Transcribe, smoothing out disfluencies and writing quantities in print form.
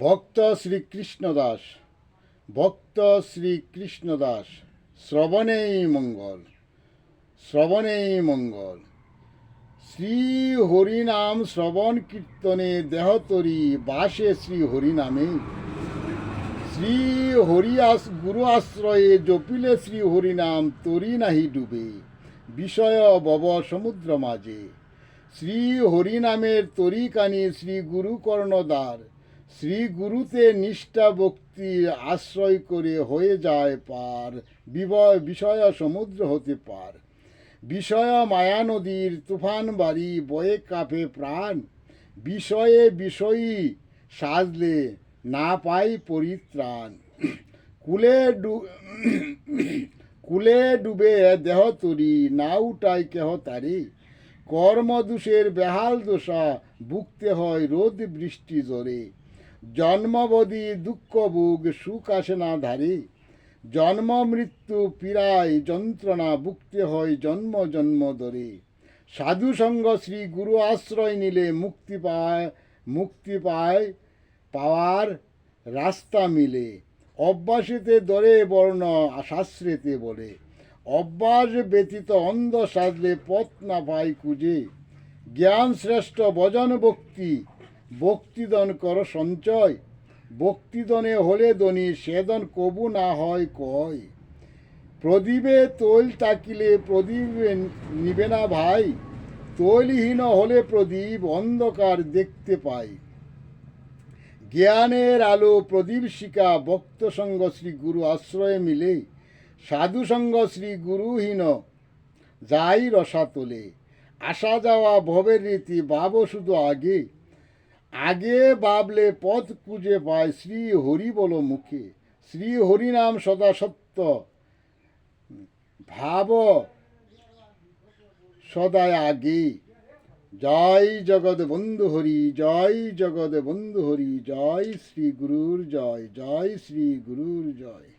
ভক্ত শ্রীকৃষ্ণদাস ভক্ত শ্রীকৃষ্ণদাস শ্রবণেই মঙ্গল শ্রবণেই মঙ্গল। শ্রী হরিনাম শ্রবণ কীর্তনে দেহতরি বাসে শ্রী হরিনামে। শ্রী গুরু আশ্রয়ে জপিলে শ্রী হরিনাম তরি নাহি ডুবে বিষয় বব সমুদ্র মাঝে। শ্রী হরিনামের তরিকানি শ্রী গুরু কর্ণদ্বার। শ্রী গুরুতে নিষ্ঠা ভক্তির আশ্রয় করে হয়ে যায় পার বিষয় সমুদ্র হতে পার। বিষয় মায়া নদীর তুফান বাড়ি বয়ে কাঁপে প্রাণ। বিষয়ে বিষয়ী সাজলে না পাই পরিত্রাণ। কুলে ডুবে দেহ তরি না উঠাই কেহ তারে। কর্মদোষের বেহাল দশা ভুগতে হয় রোদ বৃষ্টি জোরে। জন্মবধি দুঃখ ভোগ সুখ আসে না ধারে। জন্ম মৃত্যু পীড়ায় যন্ত্রণা ভুগতে হয় জন্ম জন্ম ধরে। সাধু সঙ্গ শ্রী গুরু আশ্রয় নিলে মুক্তি পাওয়ার রাস্তা মিলে। অভ্যাসেতে ধরে বর্ণ শাস্ত্রেতে বলে। অভ্যাস ব্যতীত অন্ধ সাজলে পথ না পাই খুঁজে। জ্ঞান শ্রেষ্ঠ ভজন ভক্তিদন কর সঞ্চয়। ভক্তিদনে হলে ধনী সেদন কবু না হয় কয়। প্রদীপে তৈল তাকিলে প্রদীপ নিবে না ভাই। তৈলহীন হলে প্রদীপ অন্ধকার দেখতে পাই। জ্ঞানের আলো প্রদীপ শিখা ভক্ত সঙ্গ শ্রী গুরু আশ্রয়ে মিলে। সাধু সঙ্গ শ্রী গুরুহীন যাই রসাতলে। আসা যাওয়া ভবের রীতি ভাব শুধু আগে। আগে ভাবলে পথ খুঁজে পায় শ্রী হরি বলো মুখে। শ্রী হরি নাম সদা সত্য ভাব সদায় আগে। জয় জগৎ বন্ধু হরি জয় জগৎ বন্ধু হরি জয় শ্রী গুরুর জয় জয় শ্রী গুরুর জয়।